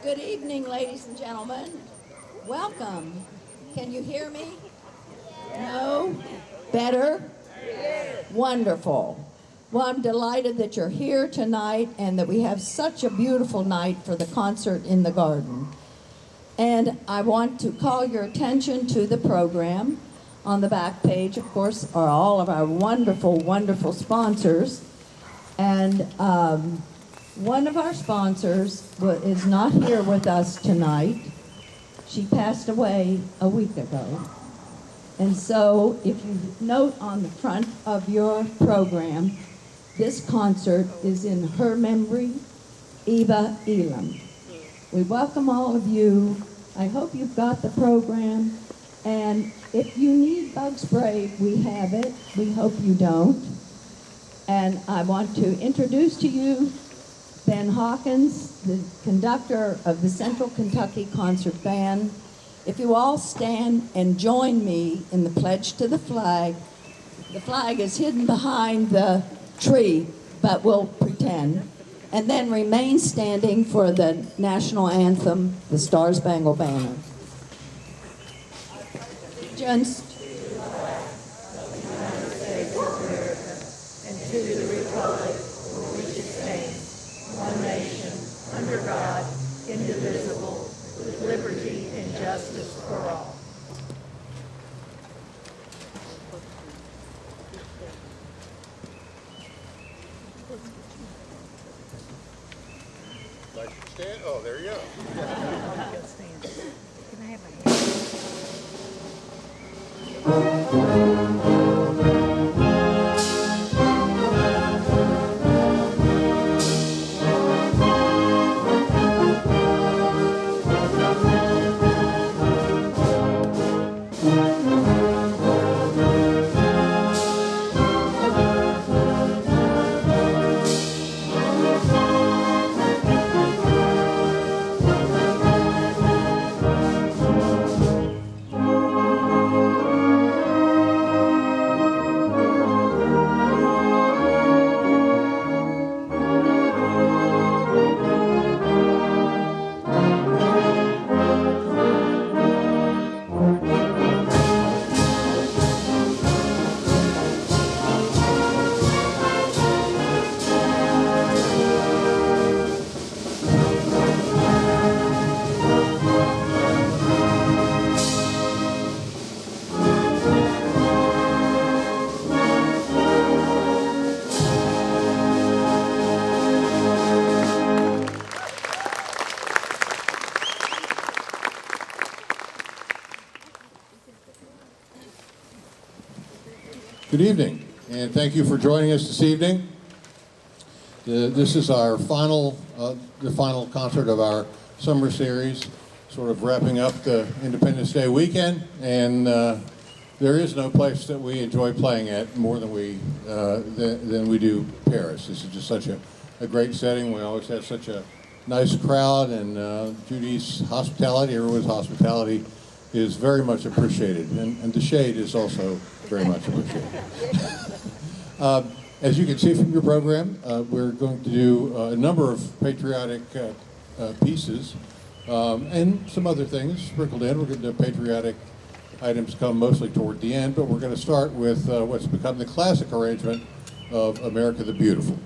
Good evening, ladies and gentlemen. Welcome. Can you hear me? No? Better? Wonderful. Well, I'm delighted that you're here tonight and that we have such a beautiful night for the concert in the garden. And I want to call your attention to the program. On the back page, of course, are all of our wonderful, wonderful sponsors. And one of our sponsors is not here with us tonight. She passed away a week ago. And so if you note on the front of your program, this concert is in her memory, Eva Elam. We welcome all of you. I hope you've got the program. And if you need bug spray, we have it. We hope you don't. And I want to introduce to you Ben Hawkins, the conductor of the Central Kentucky Concert Band. If you all stand and join me in the pledge to the flag is hidden behind the tree, but we'll pretend. And then remain standing for the national anthem, the Star-Spangled Banner. Allegiance and to the republic for which it stands, one nation, under God, indivisible, with liberty and justice for all. Like stand? Oh, there you go. Can I have my hand? Good evening, and thank you for joining us this evening. This is our the final concert of our summer series, sort of wrapping up the Independence Day weekend. And there is no place that we enjoy playing at more than we do Paris. This is just such a great setting. We always have such a nice crowd, and Judy's hospitality, everyone's hospitality, is very much appreciated, and the shade is also very much appreciated. As you can see from your program, we're going to do a number of patriotic pieces and some other things sprinkled in. We're going to do patriotic items come mostly toward the end, but we're going to start with what's become the classic arrangement of America the Beautiful.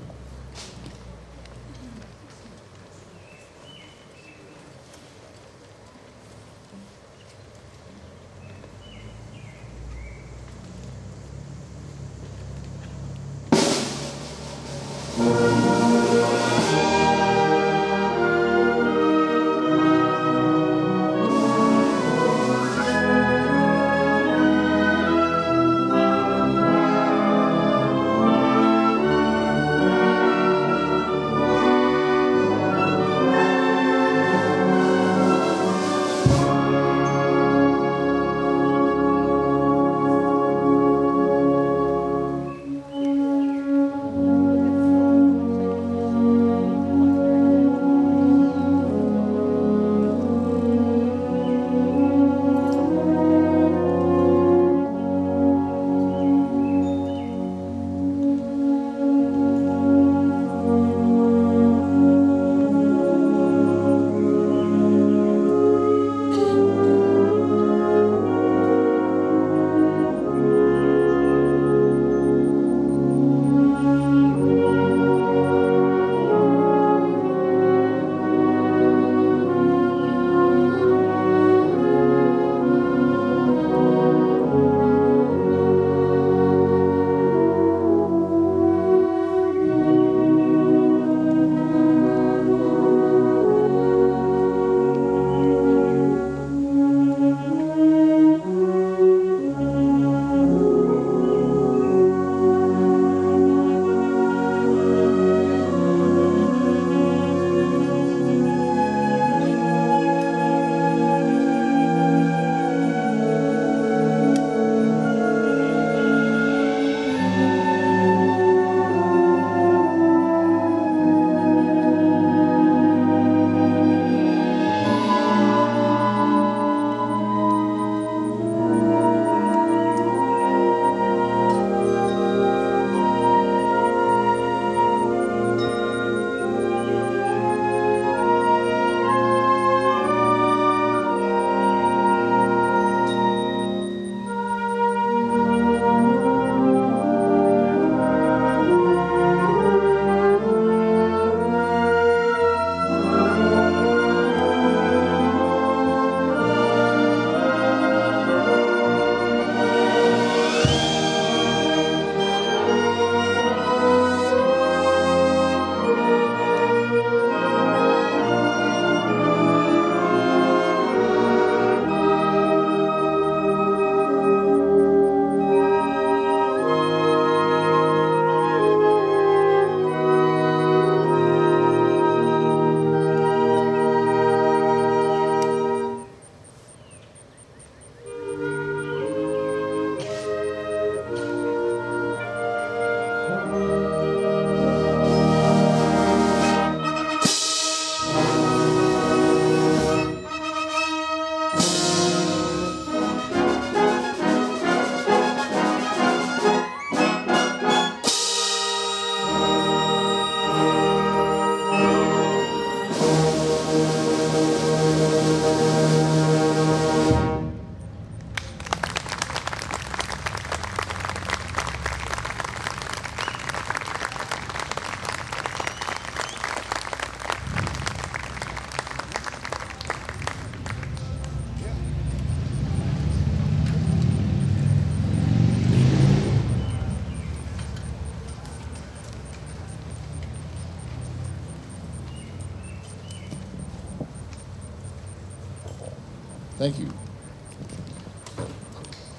Thank you.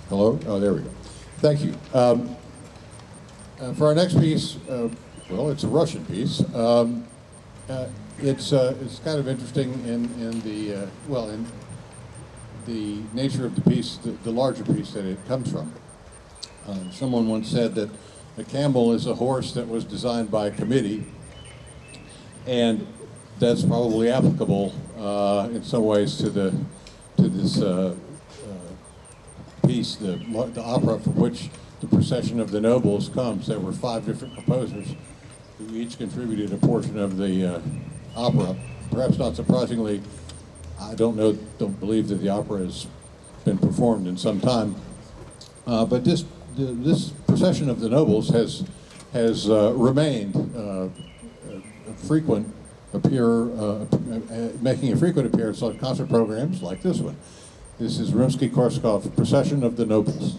Hello? Oh, there we go. Thank you. For our next piece, well, it's a Russian piece. It's kind of interesting in the in the nature of the piece, the larger piece that it comes from. Someone once said that a camel is a horse that was designed by a committee, and that's probably applicable in some ways to this piece, the opera from which the Procession of the Nobles comes. There were 5 different composers who each contributed a portion of the opera. Perhaps not surprisingly, I don't believe that the opera has been performed in some time. But this Procession of the Nobles has remained making a frequent appearance on concert programs like this one. This is Rimsky-Korsakov, Procession of the Nobles.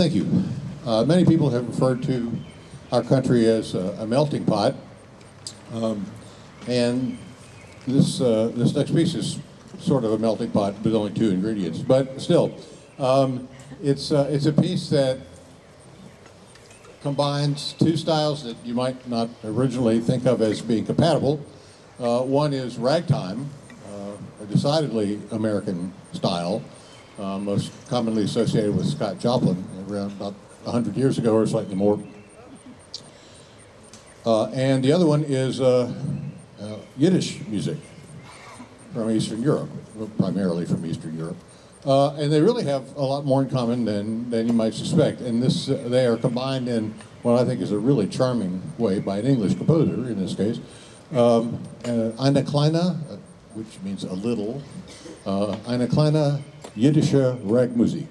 Thank you. Many people have referred to our country as a melting pot, and this next piece is sort of a melting pot with only 2 ingredients. But still, it's a piece that combines 2 styles that you might not originally think of as being compatible. One is ragtime, a decidedly American style, most commonly associated with Scott Joplin around about 100 years ago or slightly more. And the other one is Yiddish music from Eastern Europe, primarily from Eastern Europe. And they really have a lot more in common than you might suspect. And they are combined in what I think is a really charming way by an English composer, in this case. Eine kleine, which means a little, eine kleine jiddische Ragmusik.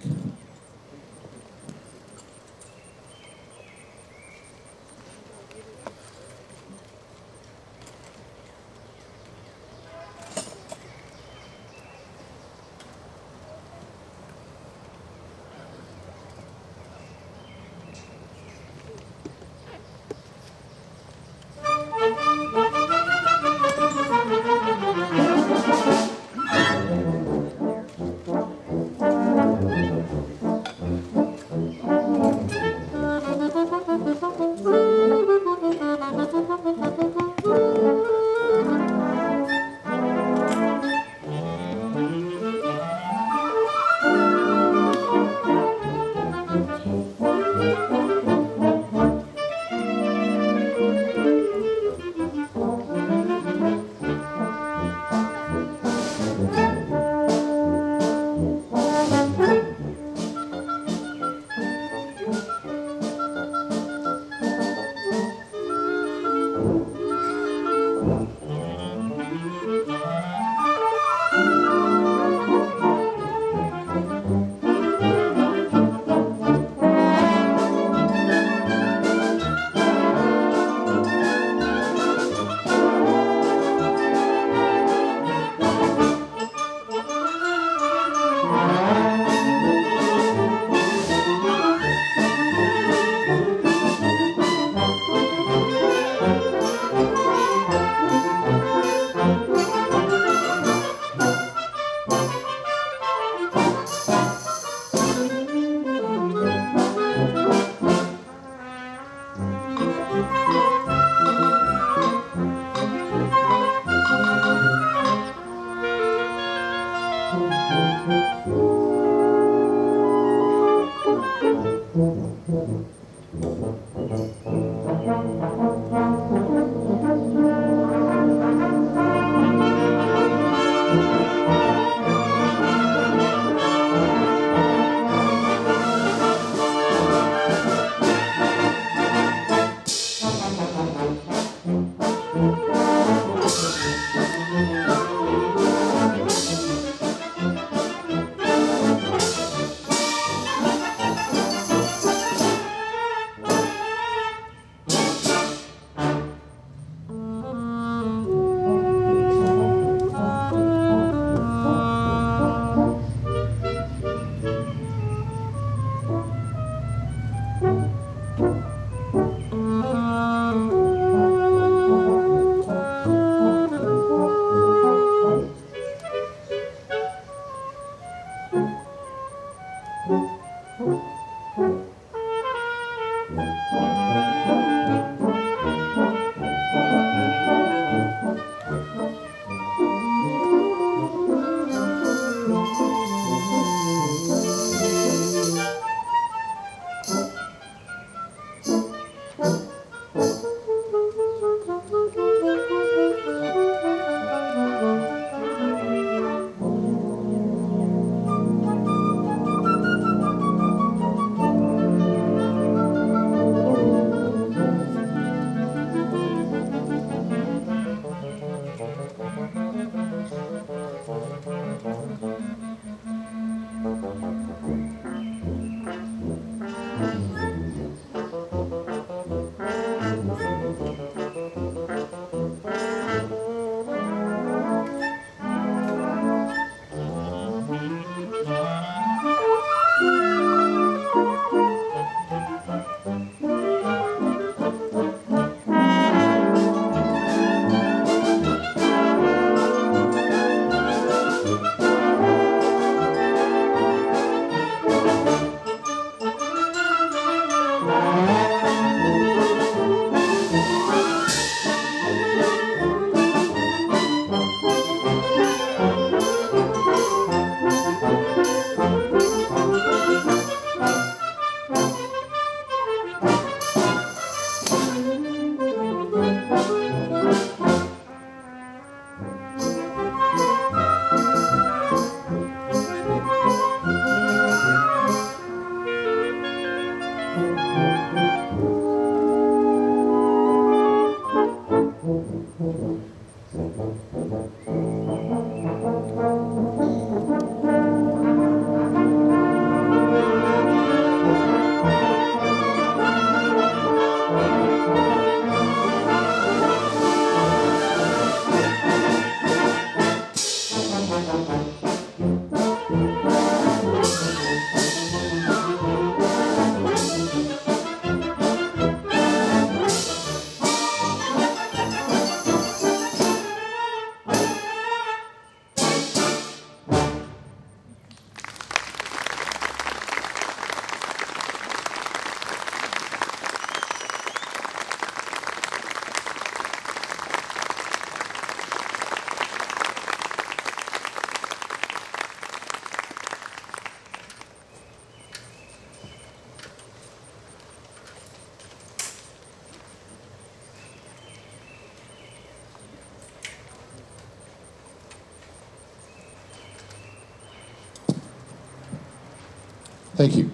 Thank you.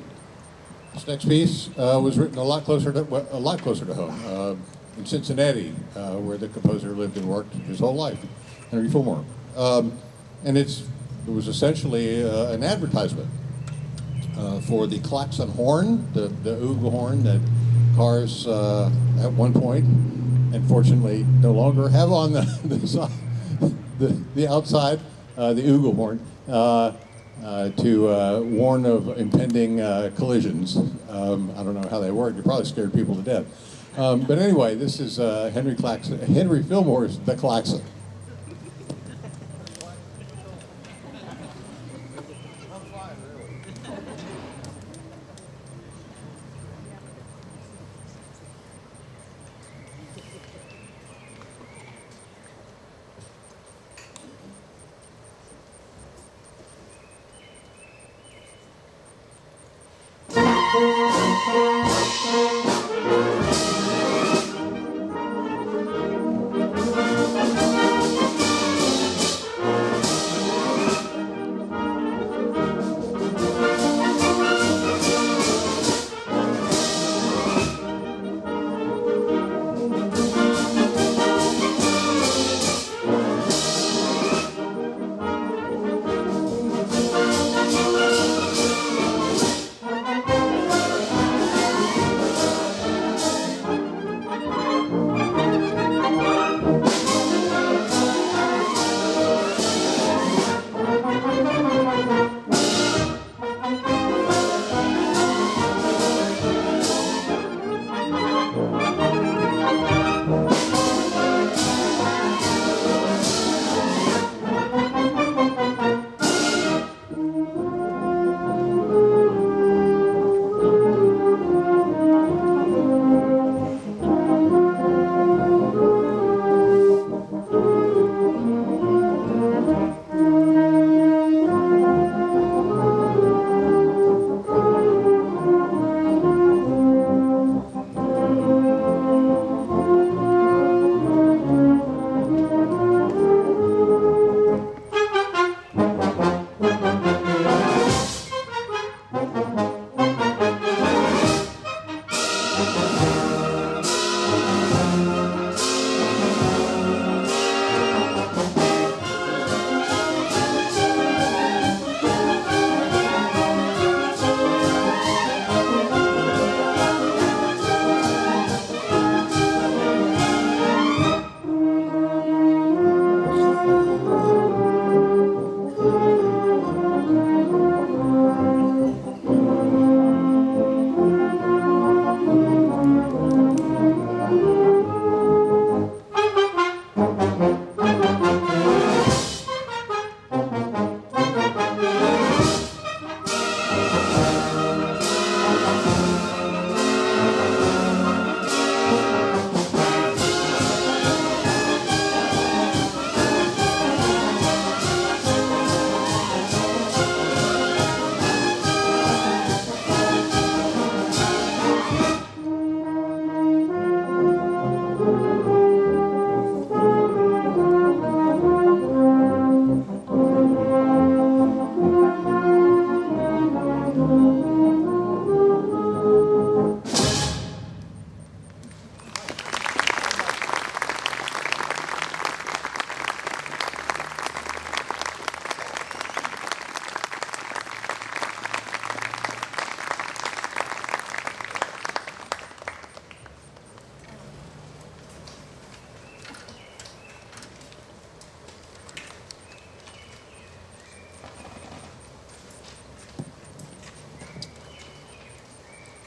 This next piece was written a lot closer to home, in Cincinnati, where the composer lived and worked his whole life, Henry Fillmore. And it was essentially an advertisement for the klaxon horn, the oogla horn that cars at one point, and fortunately no longer have on the outside, the oogla horn, to warn of impending collisions. I don't know how they work. It probably scared people to death. But anyway, this is Henry Fillmore's The Klaxon.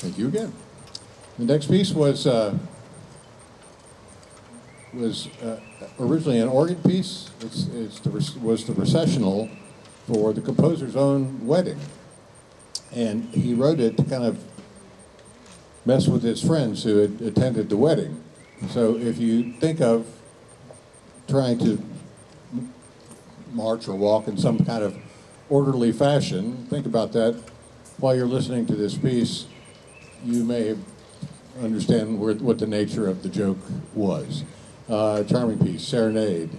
Thank you again. The next piece was originally an organ piece. Was the recessional for the composer's own wedding, and he wrote it to kind of mess with his friends who had attended the wedding. So if you think of trying to march or walk in some kind of orderly fashion, think about that while you're listening to this piece. You may understand what the nature of the joke was. Charming piece, Serenade.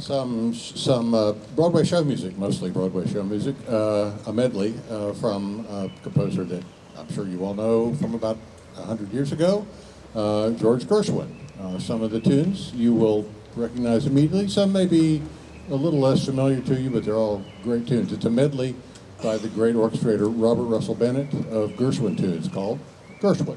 Some Broadway show music, mostly Broadway show music, a medley from a composer that I'm sure you all know from about 100 years ago, George Gershwin. Some of the tunes you will recognize immediately. Some may be a little less familiar to you, but they're all great tunes. It's a medley by the great orchestrator Robert Russell Bennett of Gershwin tunes called Gershwin.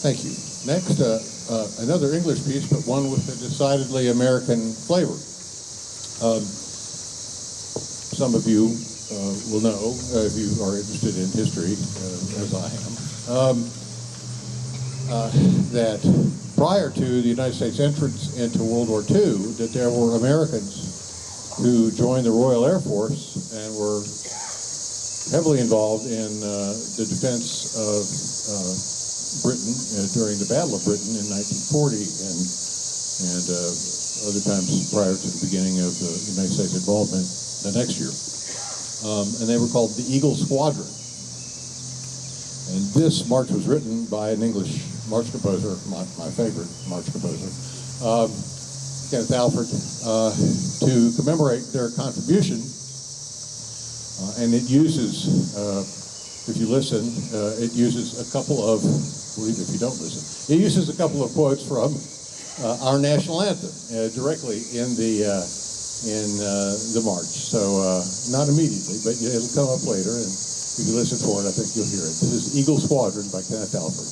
Thank you. Next, another English piece, but one with a decidedly American flavor. Some of you will know, if you are interested in history, as I am, that prior to the United States entrance into World War II, that there were Americans who joined the Royal Air Force and were heavily involved in the defense of Britain during the Battle of Britain in 1940 and other times prior to the beginning of the United States involvement the next year. And they were called the Eagle Squadron. And this march was written by an English march composer, my favorite march composer, Kenneth Alford, to commemorate their contribution. And it uses, if you listen, it uses a couple of, believe if you don't listen, it uses a couple of quotes from our national anthem directly in the march. So not immediately, but it'll come up later, and if you listen for it, I think you'll hear it. This is Eagle Squadron by Kenneth Alford.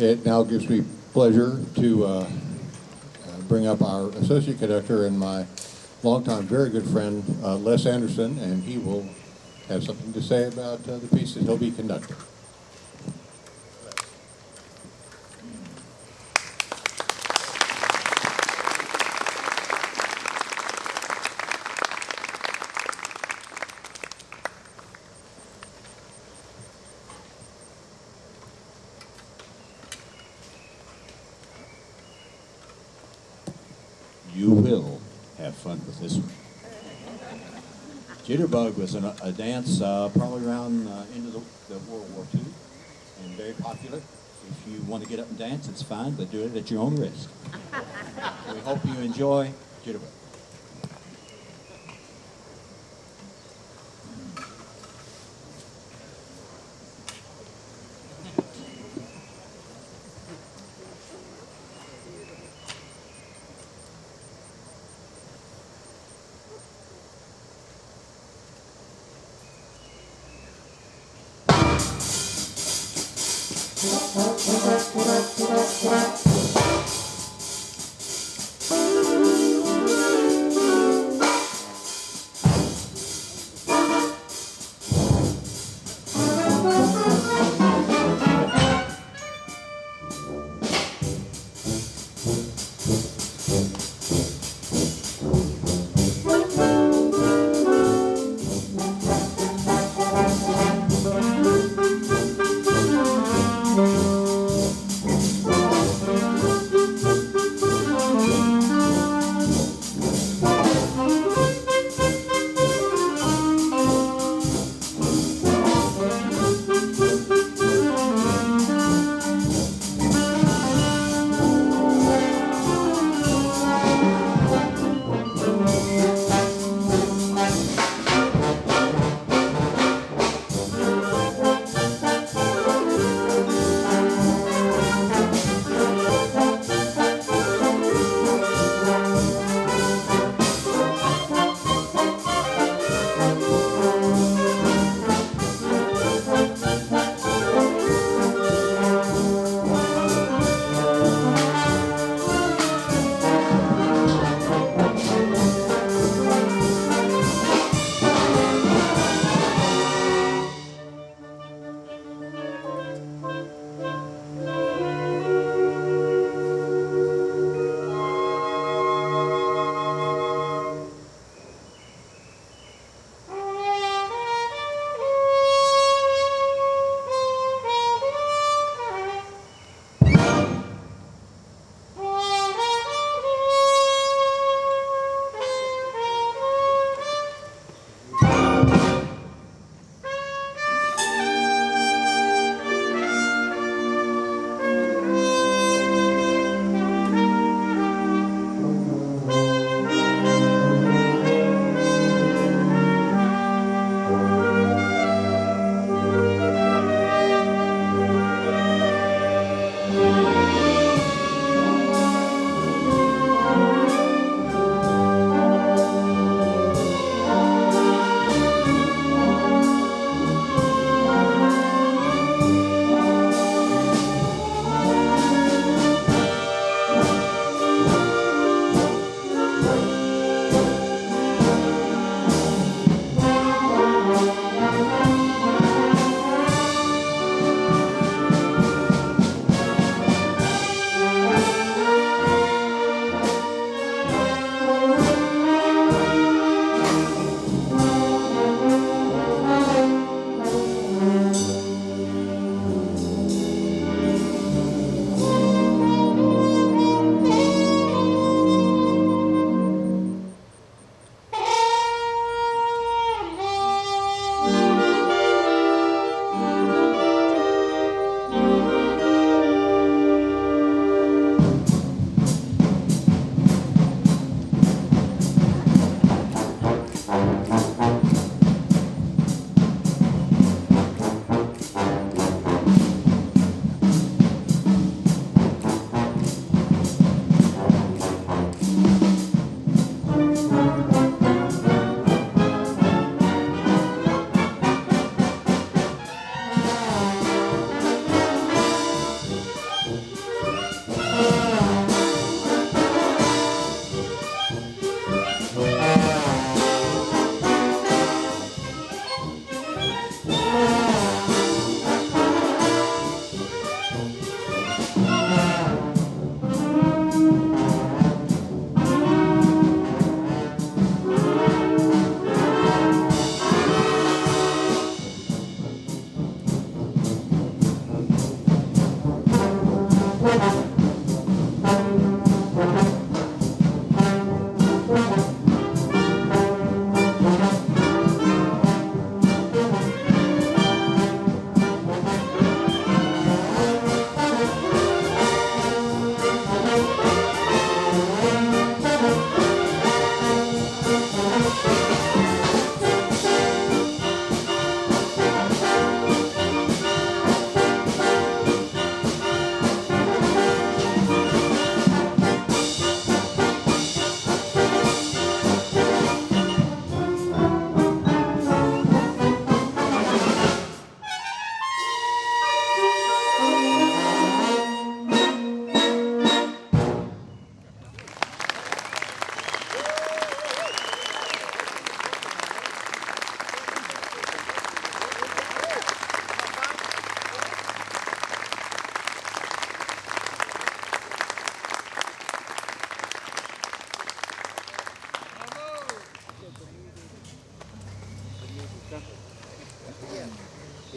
It now gives me pleasure to bring up our associate conductor and my longtime very good friend, Les Anderson, and he will have something to say about the piece that he'll be conducting. You will have fun with this one. Jitterbug was a dance probably around into the World War II and very popular. If you want to get up and dance, it's fine, but do it at your own risk. We hope you enjoy Jitterbug.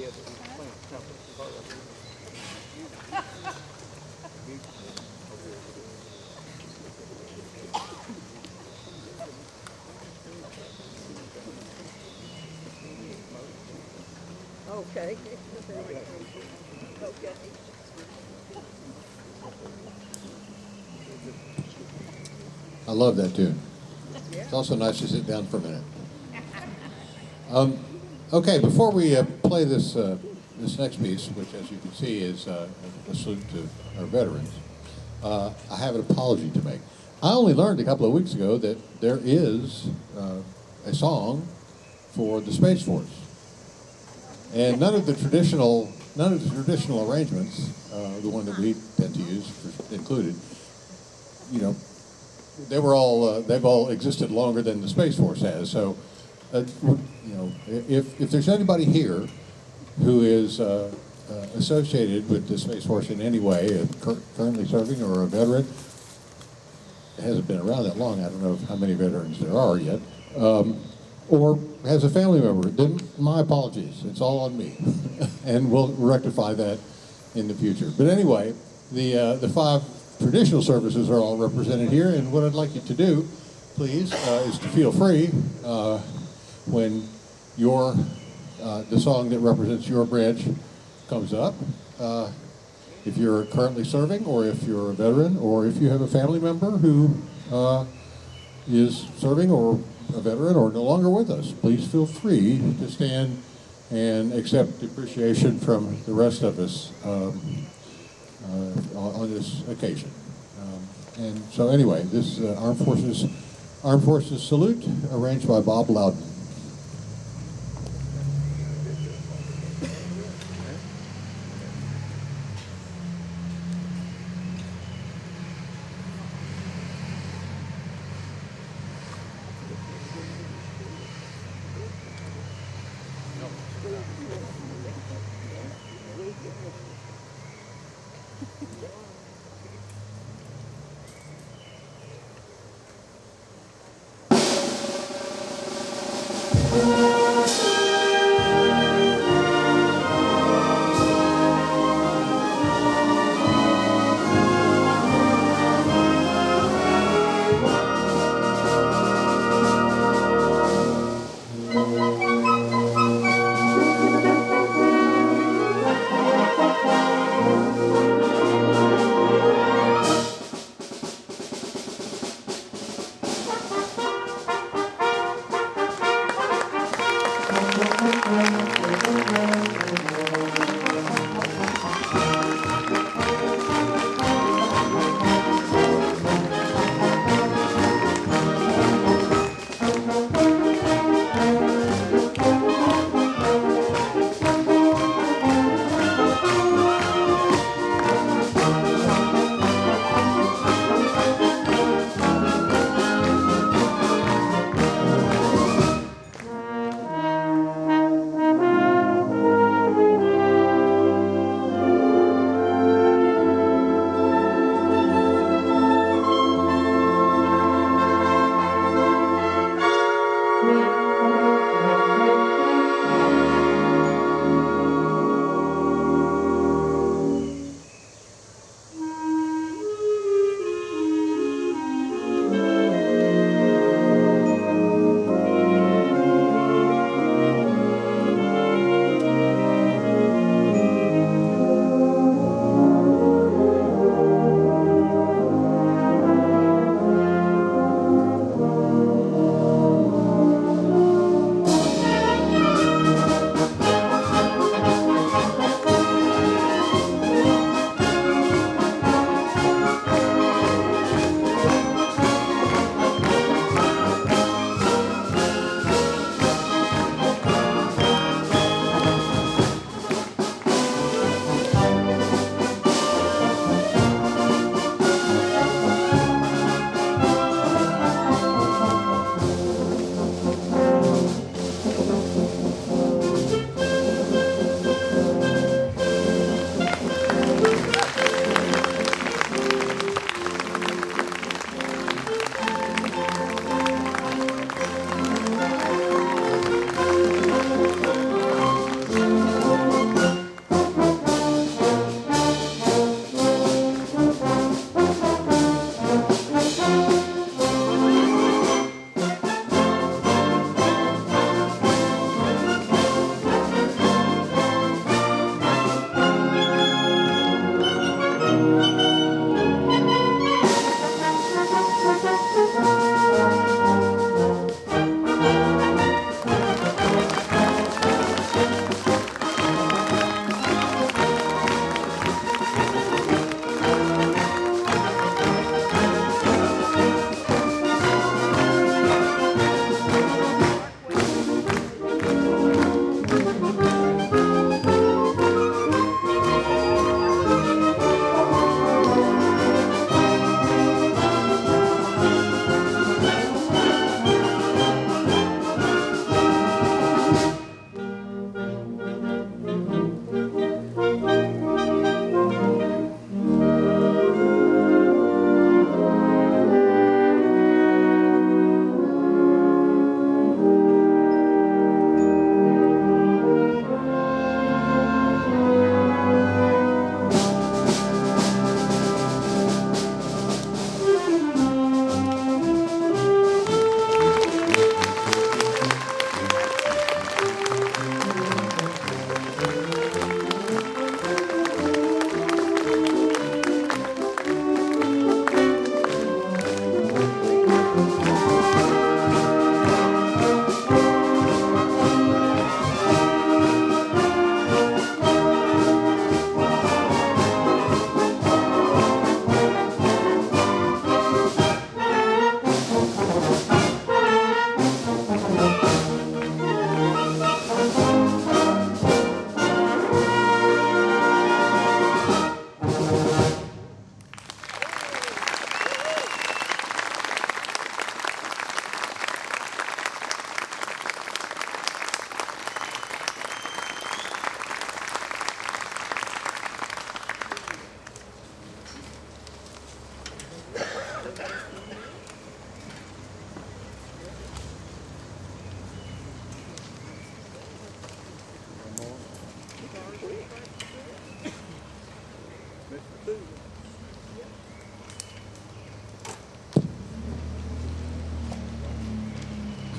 Okay. Okay. I love that tune. It's also nice to sit down for a minute. Okay, before we play this next piece, which as you can see is a salute to our veterans, I have an apology to make. I only learned a couple of weeks ago that there is a song for the Space Force, and none of the traditional arrangements, the one that we tend to use included, they've all existed longer than the Space Force has. So, if there's anybody here who is associated with the Space Force in any way, currently serving or a veteran, hasn't been around that long, I don't know how many veterans there are yet, or has a family member, then my apologies. It's all on me. And we'll rectify that in the future. But anyway, the 5 traditional services are all represented here, and what I'd like you to do, please, is to feel free when the song that represents your branch comes up. If you're currently serving, or if you're a veteran, or if you have a family member who is serving or a veteran or no longer with us, please feel free to stand and accept appreciation from the rest of us on this occasion. And so anyway, this Armed Forces Salute, arranged by Bob Loudon.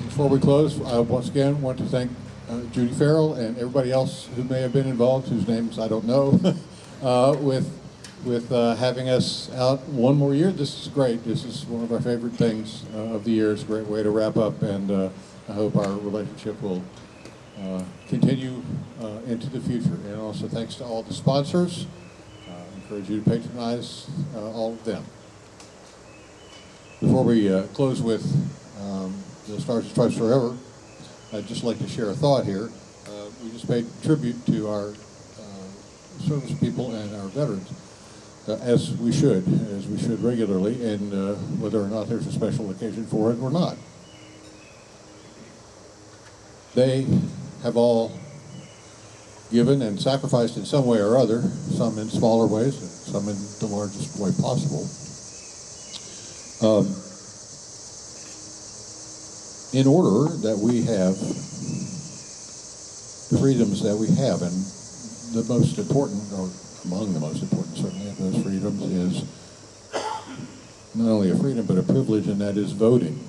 Before we close, I once again want to thank Judy Farrell and everybody else who may have been involved, whose names I don't know, with having us out one more year. This is great. This is one of our favorite things of the year. It's a great way to wrap up, and I hope our relationship will continue into the future. And also thanks to all the sponsors. I encourage you to patronize all of them. Before we close with the Stars and Stripes Forever, I'd just like to share a thought here. We just paid tribute to our service people and our veterans, as we should regularly, and whether or not there's a special occasion for it or not. They have all given and sacrificed in some way or other, some in smaller ways, and some in the largest way possible. In order that we have the freedoms that we have, and the most important, or among the most important certainly of those freedoms, is not only a freedom but a privilege, and that is voting.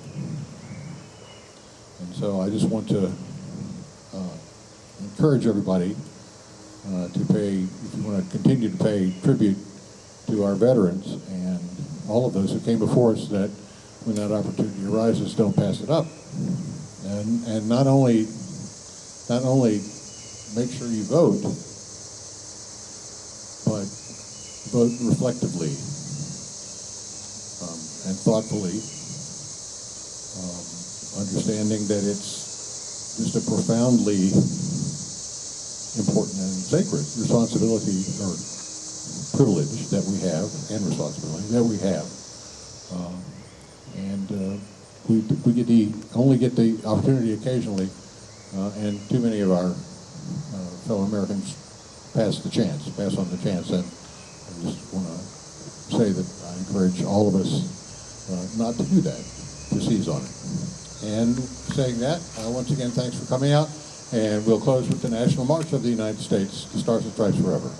And so I just want to encourage everybody to pay, if you want to continue to pay tribute to our veterans and all of those who came before us, that when that opportunity arises, don't pass it up. And not only make sure you vote, but vote reflectively and thoughtfully, understanding that it's just a profoundly important and sacred responsibility or privilege that we have, and responsibility that we have. We only get the opportunity occasionally, and too many of our fellow Americans pass on the chance. And I just want to say that I encourage all of us not to do that, to seize on it. And saying that, once again, thanks for coming out, and we'll close with the National March of the United States, the Stars and Stripes Forever.